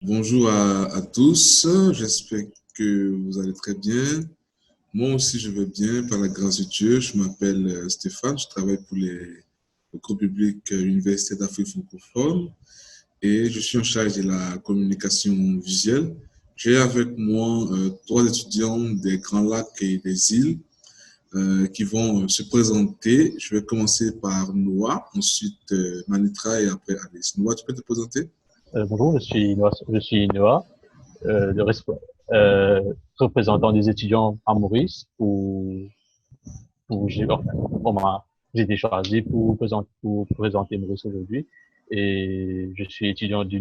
Bonjour à tous, j'espère que vous allez très bien. Moi aussi, je vais bien, par la grâce de Dieu. Je m'appelle Stéphane, je travaille pour le groupe public Université d'Afrique francophone et je suis en charge de la communication visuelle. J'ai avec moi trois étudiants des Grands Lacs et des îles qui vont se présenter. Je vais commencer par Noah, ensuite Manitra et après Alice. Noah, tu peux te présenter? Bonjour, je suis Noah, le euh, représentant des étudiants à Maurice enfin, j'ai été choisi pour présenter Maurice aujourd'hui et je suis étudiant de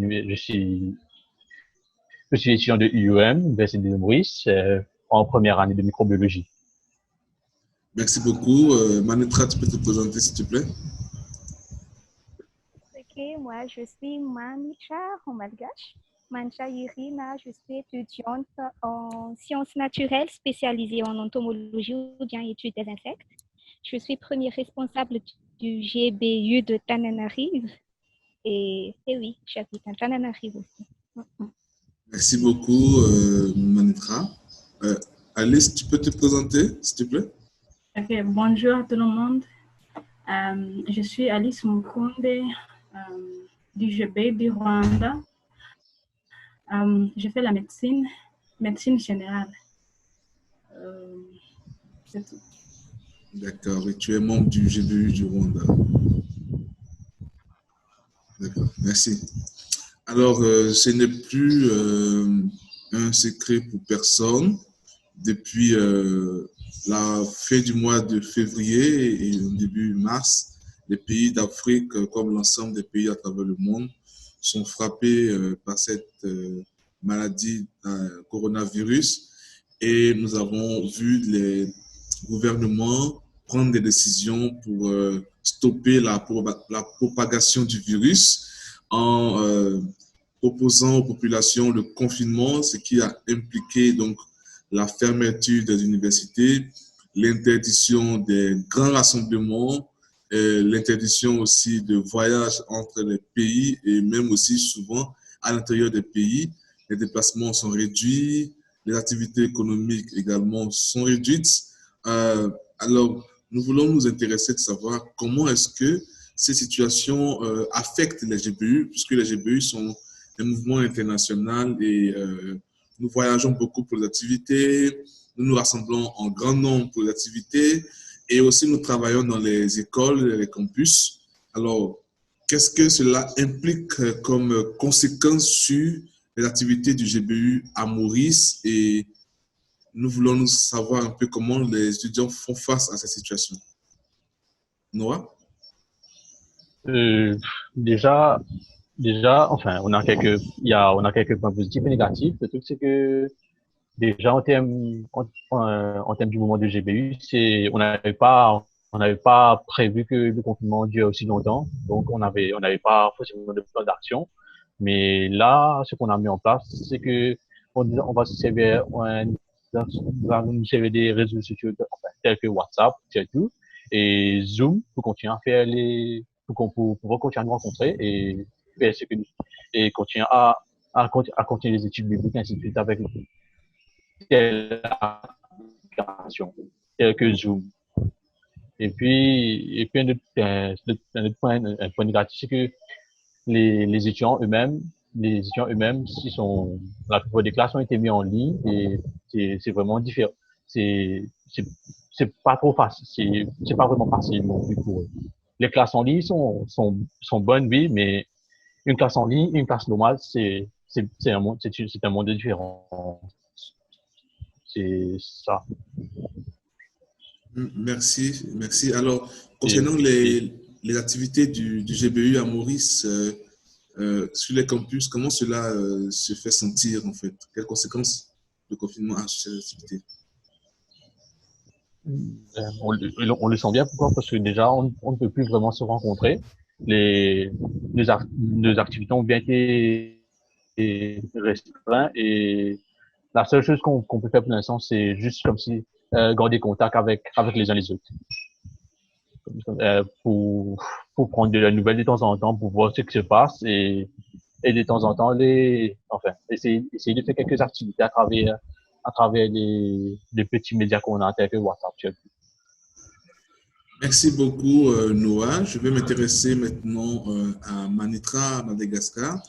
UUM, Université de Maurice, en première année de microbiologie. Merci beaucoup. Manitra, tu peux te présenter s'il te plaît? Ok, moi je suis Mancha en malgache. Mancha Irina, je suis étudiante en sciences naturelles spécialisée en entomologie ou bien études des insectes. Je suis premier responsable du GBU de Tananarive et oui, j'habite à Tananarive aussi. Merci beaucoup, Manitra. Euh, Alice, tu peux te présenter s'il te plaît? Ok, bonjour à tout le monde. Je suis Alice Mukunde du GB du Rwanda. Je fais la médecine générale. C'est tout. D'accord. Et tu es membre du GBU du Rwanda. D'accord. Merci. Alors, ce n'est plus un secret pour personne. Depuis la fin du mois de février et au début mars, les pays d'Afrique, comme l'ensemble des pays à travers le monde, sont frappés par cette maladie coronavirus. Et nous avons vu les gouvernements prendre des décisions pour stopper la propagation du virus en proposant aux populations le confinement, ce qui a impliqué donc la fermeture des universités, l'interdiction des grands rassemblements, l'interdiction aussi de voyages entre les pays et même aussi souvent à l'intérieur des pays. Les déplacements sont réduits, les activités économiques également sont réduites. Alors, nous voulons nous intéresser de savoir comment est-ce que ces situations affectent les GBU, puisque les GBU sont un mouvement international et nous voyageons beaucoup pour les activités, nous nous rassemblons en grand nombre pour les activités et aussi nous travaillons dans les écoles, les campus. Alors, qu'est-ce que cela implique comme conséquence sur les activités du GBU à Maurice et nous voulons nous savoir un peu comment les étudiants font face à cette situation. Noah? Euh, déjà, enfin, on a quelques points positifs et négatifs. Le truc, c'est que déjà, en termes du moment du GBU, on n'avait pas prévu que le confinement dure aussi longtemps. Donc, on n'avait pas forcément de plan d'action. Mais là, ce qu'on a mis en place, c'est que on va se servir, va nous servir des réseaux sociaux, enfin, tels que WhatsApp, surtout, et Zoom pour continuer à faire pour pouvoir continuer à nous rencontrer et faire ce que nous, et continuer à continuer les études bibliques ainsi de suite avec telle application, telle que Zoom. Et puis un point négatif, c'est que les étudiants eux-mêmes, la plupart des classes ont été mises en ligne et c'est vraiment différent. C'est, c'est, c'est pas trop facile, c'est pas vraiment facile non plus pour eux. Les classes en ligne sont bonnes, oui, mais une classe en ligne, une classe normale, c'est un monde différent. C'est ça. Merci, merci. Alors, Et, concernant et les activités du GBU à Maurice, sur les campus, comment cela se fait sentir en fait? Quelles conséquences le confinement a sur ces activités? on le sent bien. Pourquoi? Parce que déjà, on ne peut plus vraiment se rencontrer. Les, les activités ont bien été restreintes et la seule chose qu'on peut faire pour l'instant, c'est juste comme si garder contact avec les uns les autres. Pour prendre de la nouvelle de temps en temps, pour voir ce qui se passe et de temps en temps, essayer de faire quelques activités à travers les petits médias qu'on a, tels que WhatsApp. Merci beaucoup, Noah. Je vais m'intéresser maintenant à Manitra, à Madagascar.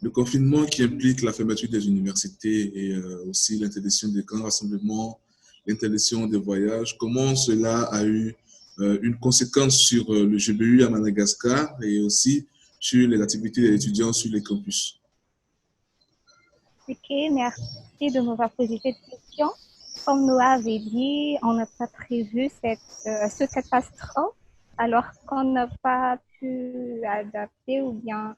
Le confinement qui implique la fermeture des universités et aussi l'interdiction des grands rassemblements, l'interdiction des voyages, comment cela a eu une conséquence sur le GBU à Madagascar et aussi sur les activités des étudiants sur les campus? Ok, merci de m'avoir posé cette question. Comme Noah avait dit, on n'a pas prévu ce catastrophe, alors qu'on n'a pas pu adapter ou bien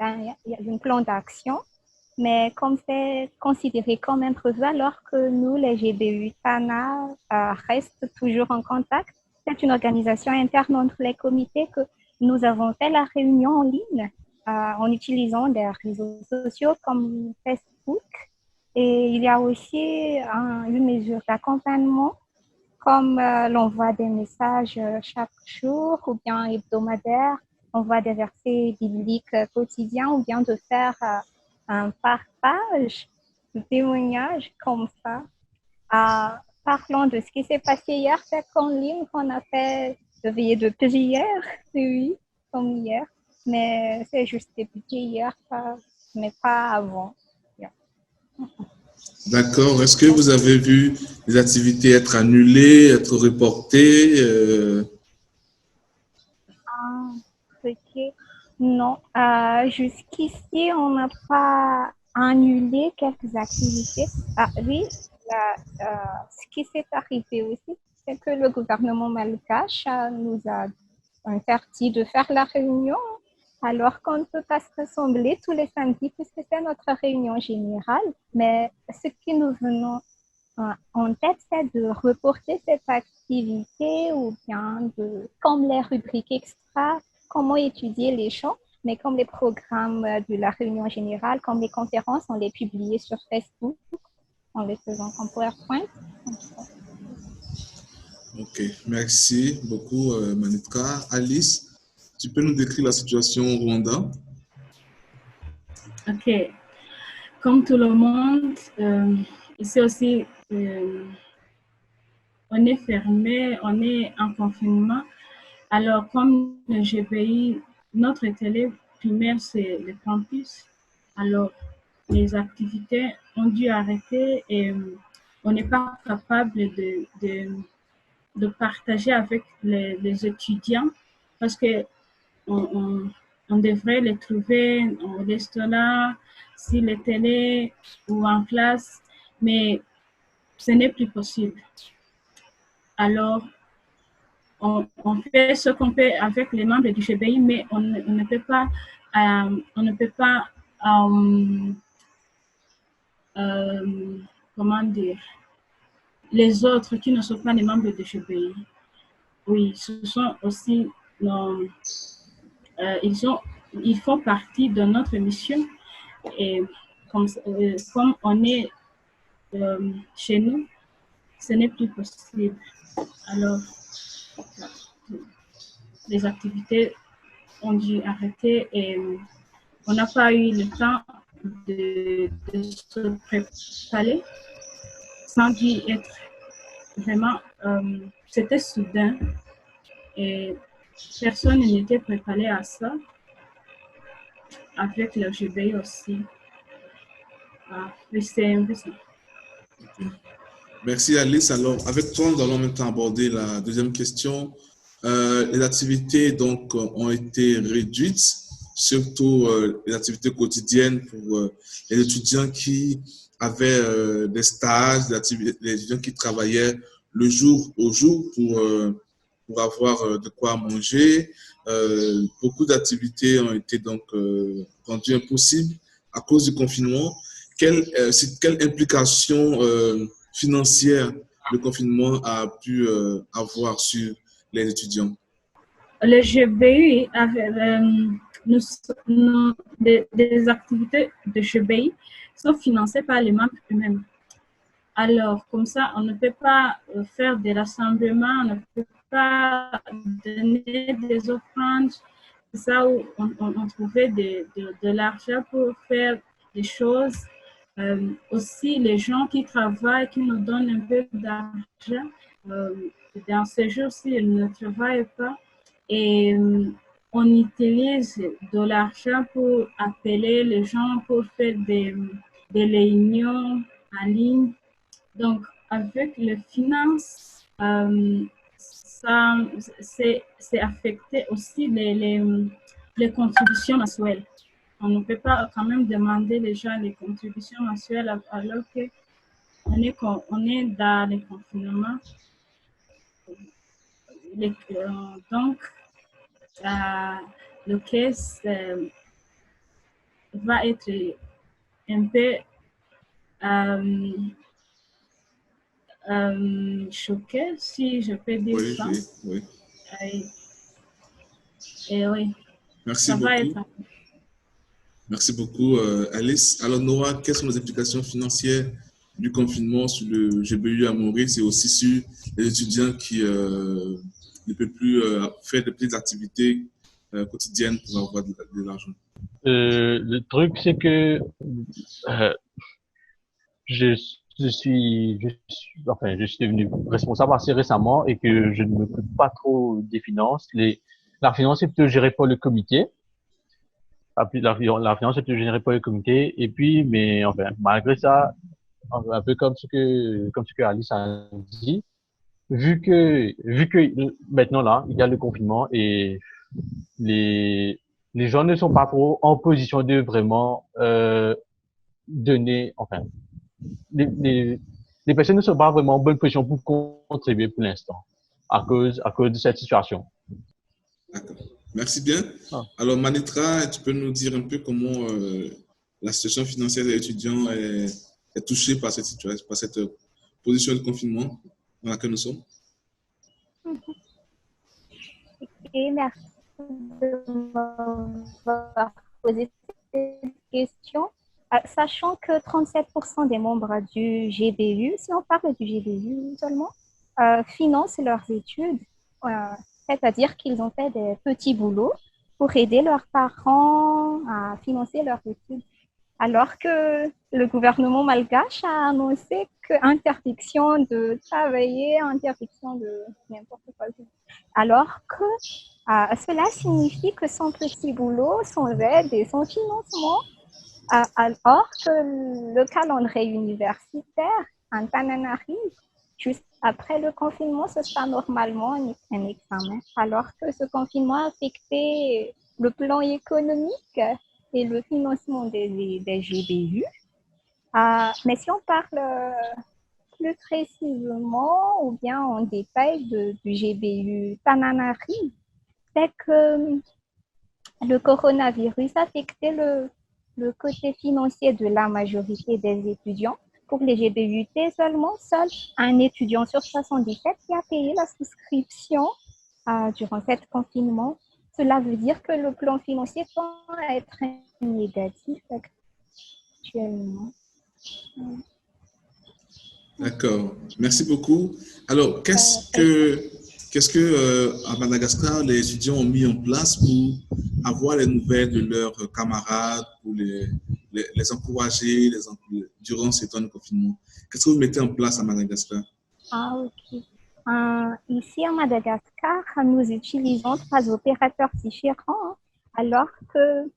il y a un plan d'action. Mais comme c'est considéré comme imprévu, alors que nous, les GBU TANA, restent toujours en contact, c'est une organisation interne entre les comités que nous avons fait la réunion en ligne en utilisant des réseaux sociaux comme Facebook. Et il y a aussi une mesure d'accompagnement comme l'envoi des messages chaque jour ou bien hebdomadaire, l'envoi des versets bibliques quotidiens ou bien de faire un partage de témoignages comme ça. Parlons de ce qui s'est passé hier, c'est en ligne qu'on a fait de veillée de prière, oui, comme hier, mais c'est juste depuis hier, mais pas avant. Yeah. D'accord. Est-ce que vous avez vu les activités être annulées, être reportées? Ok. Non, jusqu'ici, on n'a pas annulé quelques activités. Ah oui, ce qui s'est arrivé aussi, c'est que le gouvernement malgache nous a interdit de faire la réunion, alors qu'on ne peut pas se rassembler tous les samedis puisque c'est notre réunion générale. Mais ce que nous venons en tête, c'est de reporter cette activité ou bien comme les rubriques extra, comment étudier les champs, mais comme les programmes de la réunion générale, comme les conférences, on les publiait sur Facebook en les faisant en PowerPoint. Ok, merci beaucoup, Manitra. Alice, tu peux nous décrire la situation au Rwanda? Ok. Comme tout le monde, ici aussi, on est fermé, on est en confinement. Alors, comme le GPI, notre télé primaire, c'est le campus. Alors, les activités ont dû arrêter et on n'est pas capable de partager avec les étudiants parce que on devrait les trouver au restaurant, sur les télé ou en classe, mais ce n'est plus possible. Alors, on fait ce qu'on peut avec les membres du GBI, mais on ne peut pas, comment dire, les autres qui ne sont pas les membres du GBI. Oui, ce sont aussi ils font partie de notre mission et comme on est chez nous, ce n'est plus possible. Alors, les activités ont dû arrêter et on n'a pas eu le temps de se préparer sans dû être vraiment, c'était soudain et personne n'était préparé à ça, avec le GBI aussi. C'est un peu ça. Merci Alice. Alors, avec toi, nous allons maintenant aborder la deuxième question. Les activités donc ont été réduites, surtout les activités quotidiennes pour les étudiants qui avaient des stages, les étudiants qui travaillaient le jour au jour pour avoir de quoi manger. Beaucoup d'activités ont été donc rendues impossibles à cause du confinement. Quelle implication financière le confinement a pu avoir sur les étudiants? Le GBI avait des activités de GBI sont financées par les membres eux-mêmes. Alors, comme ça, on ne peut pas faire des rassemblements, on ne peut pas donner des offrandes c'est ça où on trouvait de l'argent pour faire des choses. Aussi, les gens qui travaillent, qui nous donnent un peu d'argent, dans ces jours-ci, ils ne travaillent pas. Et on utilise de l'argent pour appeler les gens, pour faire des réunions en ligne. Donc, avec les finances, ça, c'est affecté aussi les contributions mensuelles. On ne peut pas quand même demander les gens les contributions mensuelles alors qu'on est dans les confinements. Donc, le caisse va être un peu choqué, si je peux dire Oui, ça. oui. Et oui, Merci ça va beaucoup. être. Merci beaucoup, Alice. Alors, Nora, quelles sont les implications financières du confinement sur le GBU à Maurice et aussi sur les étudiants qui ne peuvent plus faire de petites activités quotidiennes pour avoir de l'argent? Le truc, c'est que euh, je, enfin, je suis devenu responsable assez récemment et que je ne m'occupe pas trop des finances. La finance est plutôt gérée par le comité. La finance est plutôt gérée par le comité. Et puis, mais enfin, malgré ça, un peu comme ce que Alice a dit, vu que maintenant là, il y a le confinement et les, les gens ne sont pas trop en position de vraiment donner, enfin, les, les, les personnes ne sont pas vraiment en bonne position pour contribuer pour l'instant à cause de cette situation. D'accord. Merci bien. Ah. Alors, Manitra, tu peux nous dire un peu comment la situation financière des étudiants est touchée par cette situation, par cette position de confinement dans laquelle nous sommes? Et merci de m'avoir posé cette question. Sachant que 37% des membres du GBU, si on parle du GBU seulement, financent leurs études, c'est-à-dire qu'ils ont fait des petits boulots pour aider leurs parents à financer leurs études. Alors que le gouvernement malgache a annoncé que interdiction de travailler, interdiction de n'importe quoi. Alors que cela signifie que son petit boulot, son aide et son financement, alors que le calendrier universitaire en Tananarive, juste après le confinement, ce sera normalement un examen. Alors que ce confinement a affecté le plan économique et le financement des GBU. Mais si on parle plus précisément ou bien en détail du GBU Tananarive, c'est que le coronavirus a affecté le côté financier de la majorité des étudiants. Pour les GBUT seulement, seul un étudiant sur 77 qui a payé la souscription durant ce confinement. Cela veut dire que le plan financier tend à être négatif actuellement. D'accord. Merci beaucoup. Alors, qu'est-ce que à Madagascar, les étudiants ont mis en place pour avoir les nouvelles de leurs camarades, pour les encourager durant ces temps de confinement? Qu'est-ce que vous mettez en place à Madagascar? Ok. Ici, à Madagascar, nous utilisons 3 opérateurs différents, alors que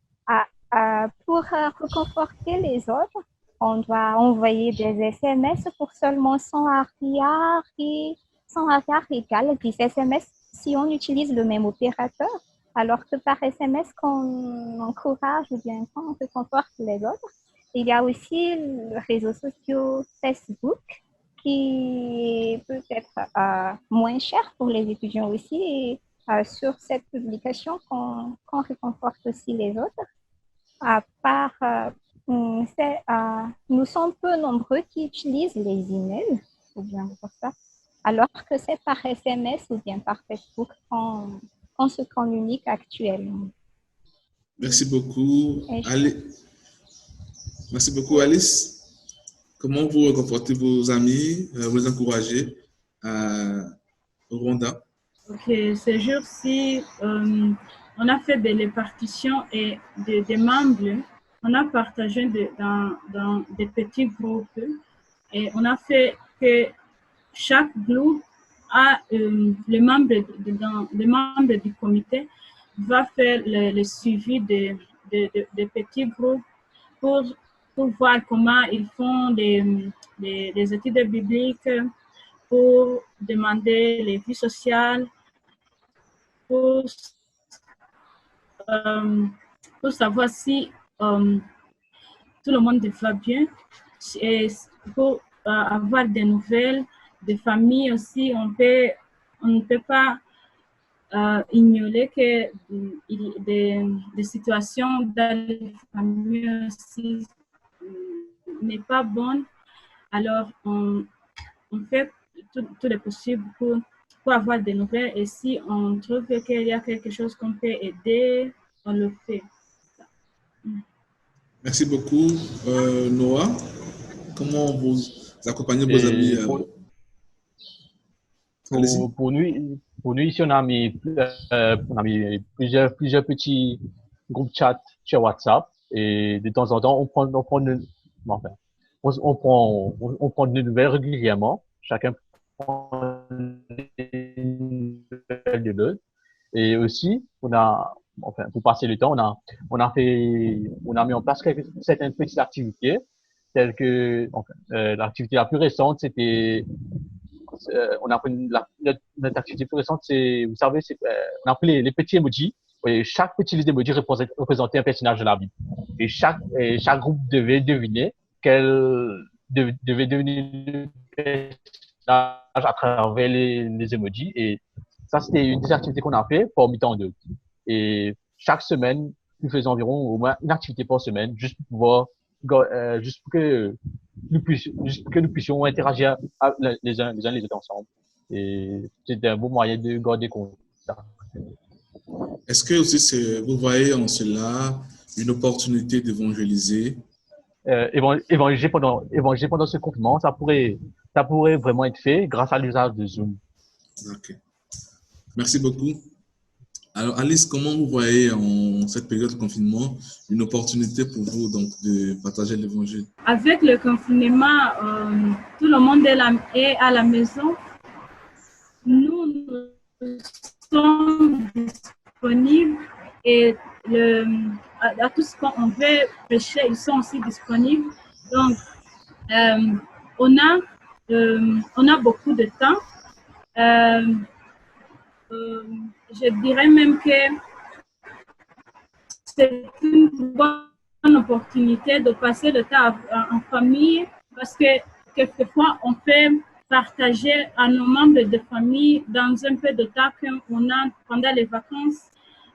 pour reconforter les autres, on doit envoyer des SMS pour seulement 100 arrières et 100 arrières égale 10 SMS si on utilise le même opérateur, alors que par SMS, qu'on encourage ou bien qu'on reconforte les autres. Il y a aussi le réseau social Facebook qui peut être moins cher pour les étudiants aussi. Et sur cette publication, qu'on réconforte aussi les autres. À part, nous sommes peu nombreux qui utilisent les emails, ou bien pour ça, alors que c'est par SMS ou bien par Facebook qu'on se communique actuellement. Merci beaucoup. Merci beaucoup, Alice. Comment vous réconfortez vos amis, vous les encouragez au Rwanda? Ok, ces jours-ci, on a fait des répartitions et des membres, on a partagé dans des petits groupes et on a fait que chaque groupe a le membre du comité va faire le suivi des petits groupes pour voir comment ils font des études bibliques, pour demander les vies sociales, pour savoir si tout le monde va bien, et pour avoir des nouvelles des familles aussi. On ne peut pas ignorer que des situations dans les familles aussi n'est pas bonne. Alors, on fait tout le possible pour avoir des nouvelles. Et si on trouve qu'il y a quelque chose qu'on peut aider, on le fait. Merci beaucoup, Noah. Comment vous accompagnez vos amis? Pour nous ici, on a mis plusieurs petits groupes chat sur WhatsApp et de temps en temps, on prend des nouvelles régulièrement. Chacun prend des nouvelles de l'autre. Et aussi, pour passer le temps, on a mis en place certaines petites activités, telles que, l'activité la plus récente, c'était, on a pris notre activité plus récente, c'est, vous savez, on a pris les petits emojis. Et chaque petit liste d'emojis représentait un personnage de la Bible. Et chaque groupe devait deviner devait deviner le personnage à travers les emojis. Et ça, c'était une des activités qu'on a fait pour mi-temps d'eux. Et chaque semaine, nous faisons environ au moins une activité par semaine, juste pour pouvoir, juste pour que nous puissions interagir les uns les autres ensemble. Et c'était un bon moyen de garder contact. Est-ce que aussi vous voyez en cela une opportunité d'évangéliser? Évangéliser pendant ce confinement, ça pourrait vraiment être fait grâce à l'usage de Zoom. Ok. Merci beaucoup. Alors, Alice, comment vous voyez en cette période de confinement une opportunité pour vous donc de partager l'évangile? Avec le confinement, tout le monde est à la maison. Nous sommes disponibles et à tout ce qu'on veut prêcher, ils sont aussi disponibles. Donc, on a beaucoup de temps. Je dirais même que c'est une bonne opportunité de passer le temps en famille parce que quelquefois on peut partager à nos membres de famille dans un peu de temps qu'on a pendant les vacances.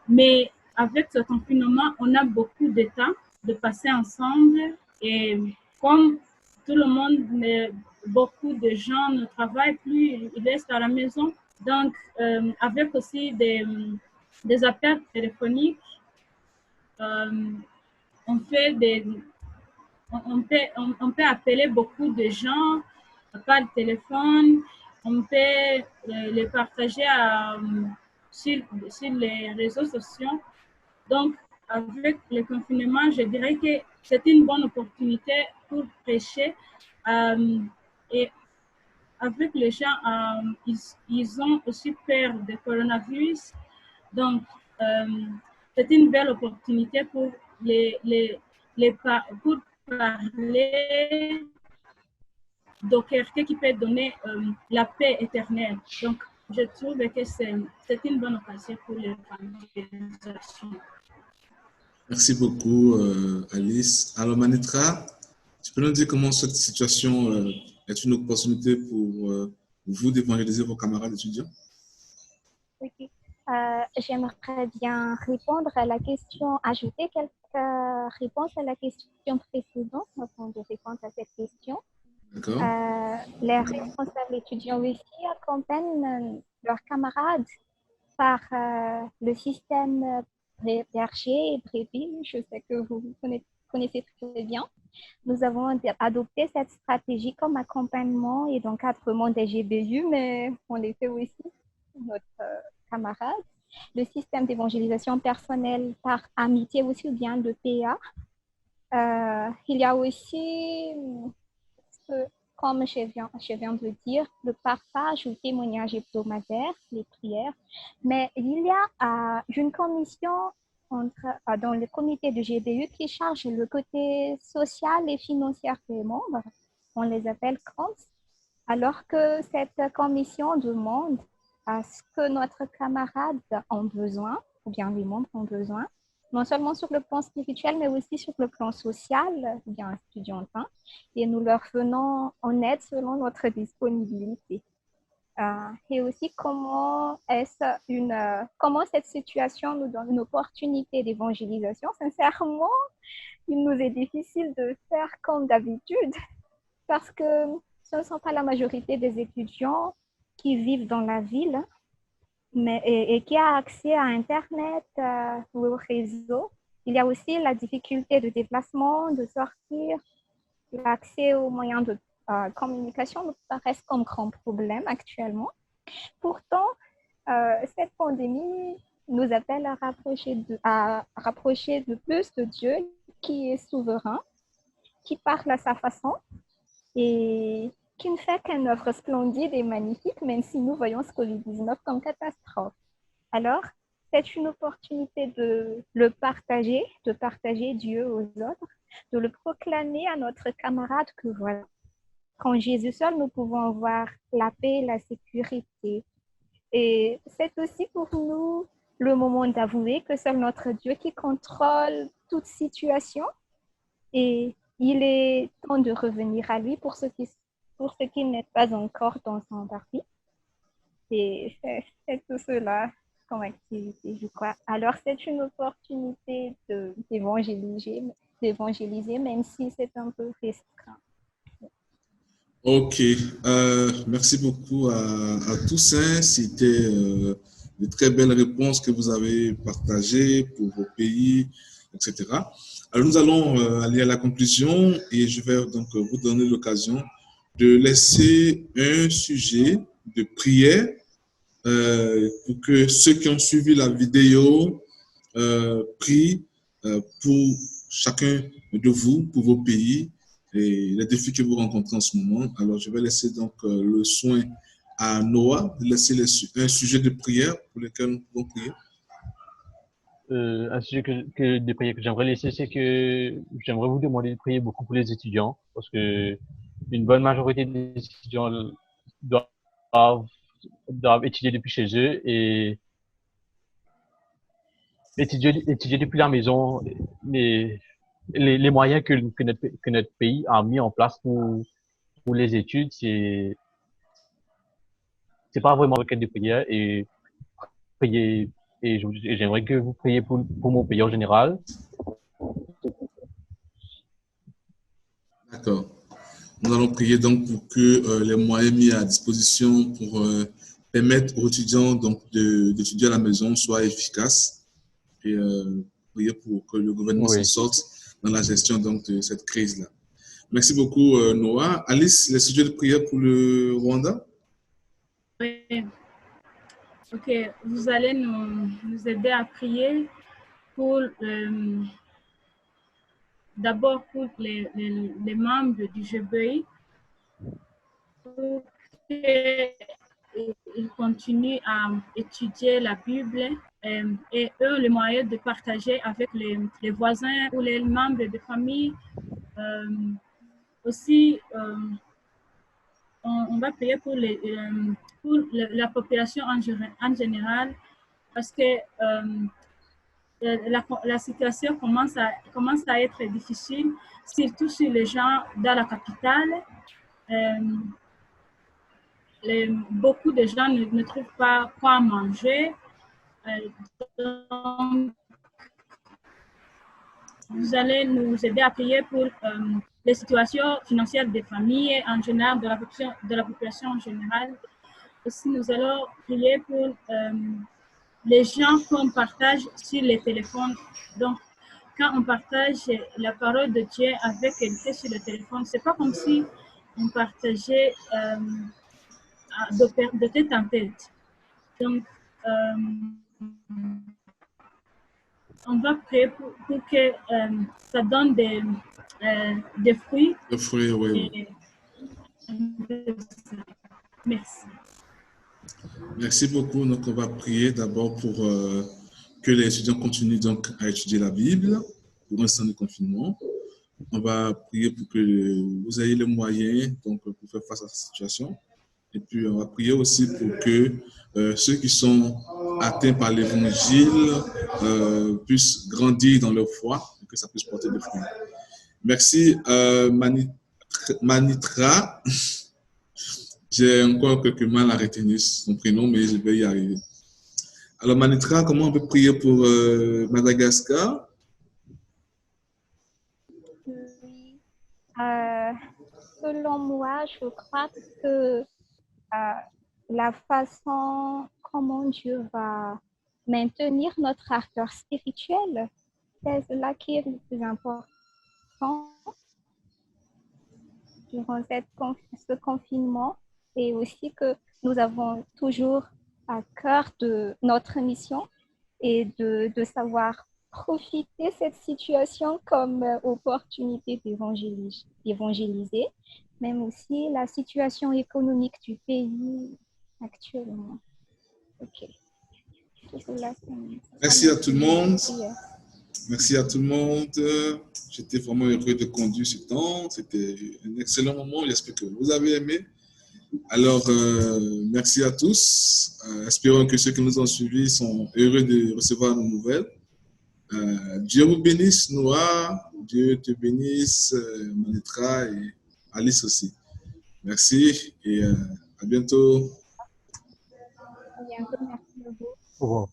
Mais avec ce confinement, on a beaucoup de temps de passer ensemble et comme tout le monde, beaucoup de gens ne travaillent plus, ils restent à la maison. Donc, avec aussi des appels téléphoniques, on peut appeler beaucoup de gens par téléphone, on peut les partager sur les réseaux sociaux. Donc, avec le confinement, je dirais que c'est une bonne opportunité pour prêcher. Et avec les gens, ils ont aussi peur du coronavirus. Donc, c'est une belle opportunité pour pour parler de quelqu'un qui peut donner la paix éternelle. Donc, je trouve que c'est une bonne occasion pour l'évangélisation. Merci beaucoup, Alice. Alors, Manitra, tu peux nous dire comment cette situation est une opportunité pour vous d'évangéliser vos camarades étudiants? Ok. J'aimerais bien répondre à la question, ajouter quelques réponses à la question précédente avant de répondre à cette question. D'accord. Les responsables étudiants aussi accompagnent leurs camarades par le système berger et brebis. Je sais que vous connaissez très bien. Nous avons adopté cette stratégie comme accompagnement et d'encadrement des GBU, mais on les fait aussi notre camarades. le système d'évangélisation personnelle par amitié aussi, ou bien le PA. Il y a aussi, comme je viens de dire, le partage ou témoignage hebdomadaire, les prières. Mais il y a une commission dans le comité de GBU qui charge le côté social et financier des membres. On les appelle CROMS. Alors que cette commission demande à ce que notre camarade ont besoin, ou bien les membres ont besoin, non seulement sur le plan spirituel, mais aussi sur le plan social, ou bien estudiantin, et nous leur venons en aide selon notre disponibilité. Et aussi comment cette situation nous donne une opportunité d'évangélisation. Sincèrement, il nous est difficile de faire comme d'habitude, parce que ce ne sont pas la majorité des étudiants qui vivent dans la ville, et qui a accès à Internet ou au réseau. Il y a aussi la difficulté de déplacement, de sortir. L'accès aux moyens de communication nous paraissent comme grand problème actuellement. Pourtant, cette pandémie nous appelle à rapprocher de plus de Dieu qui est souverain, qui parle à sa façon et qui ne fait qu'une œuvre splendide et magnifique, même si nous voyons ce Covid-19 comme catastrophe. Alors, c'est une opportunité de le partager, de partager Dieu aux autres, de le proclamer à notre camarade que voilà, qu'en Jésus seul, nous pouvons voir la paix et la sécurité. Et c'est aussi pour nous le moment d'avouer que seul notre Dieu qui contrôle toute situation, et il est temps de revenir à lui pour ce qui n'est pas encore dans son parti. Et c'est tout cela comme activité, je crois. Alors, c'est une opportunité d'évangéliser, même si c'est un peu restreint. Ok, merci beaucoup à tous. C'était de très belles réponses que vous avez partagées pour vos pays, etc. Alors, nous allons aller à la conclusion et je vais donc vous donner l'occasion de laisser un sujet de prière pour que ceux qui ont suivi la vidéo prient pour chacun de vous, pour vos pays et les défis que vous rencontrez en ce moment. Alors, je vais laisser donc le soin à Noah de laisser un sujet de prière pour lequel nous pouvons prier. Un sujet de prière que j'aimerais laisser, c'est que j'aimerais vous demander de prier beaucoup pour les étudiants, parce que une bonne majorité des étudiants doivent étudier depuis chez eux et étudier depuis la maison. Les moyens que notre pays a mis en place pour les études, c'est pas vraiment une requête de prière, et prier, et j'aimerais que vous priez pour mon pays en général. D'accord. Nous allons prier donc pour que les moyens mis à disposition pour permettre aux étudiants donc d'étudier à la maison soient efficaces, et prier pour que le gouvernement s'en sorte dans la gestion donc de cette crise-là. Merci beaucoup Noah. Alice, les sujets de prière pour le Rwanda? Oui. Ok, vous allez nous aider à prier pour d'abord pour les membres du GBI, pour qu'ils continuent à étudier la Bible et eux, les moyens de partager avec les voisins ou les membres de famille. Aussi, on va prier pour la population en général, parce que la situation commence à être difficile, surtout sur les gens dans la capitale. Beaucoup de gens ne trouvent pas quoi manger. Donc, vous allez nous aider à prier pour les situations financières des familles en général, de la population en général. Aussi, nous allons prier pour les gens qu'on partage sur les téléphones. Donc, quand on partage la parole de Dieu avec quelqu'un sur le téléphone, c'est pas comme si on partageait de tête en tête. Donc, On va prier pour que ça donne des fruits. Le fruit, oui. Et- Merci. Merci beaucoup. Donc, on va prier d'abord pour que les étudiants continuent donc à étudier la Bible pour un temps de confinement. On va prier pour que vous ayez les moyens donc, pour faire face à cette situation. Et puis, on va prier aussi pour que ceux qui sont atteints par l'Évangile puissent grandir dans leur foi et que ça puisse porter des fruits. Merci, Manitra. J'ai encore quelques mal à retenir son prénom, mais je vais y arriver. Alors, Manitra, comment on peut prier pour Madagascar? Oui. Selon moi, je crois que la façon comment Dieu va maintenir notre ardeur spirituelle, c'est cela qui est le plus important durant ce confinement, et aussi que nous avons toujours à cœur de notre mission et de savoir profiter de cette situation comme opportunité d'évangéliser, même aussi la situation économique du pays actuellement. Ok. Merci à tout le monde. Merci à tout le monde. J'étais vraiment heureux de conduire ce temps. C'était un excellent moment. J'espère que vous avez aimé. Alors, merci à tous. Espérons que ceux qui nous ont suivis sont heureux de recevoir nos nouvelles. Dieu vous bénisse, Noah. Dieu te bénisse, Manitra et Alice aussi. Merci et à bientôt. À bientôt, merci beaucoup. Au revoir.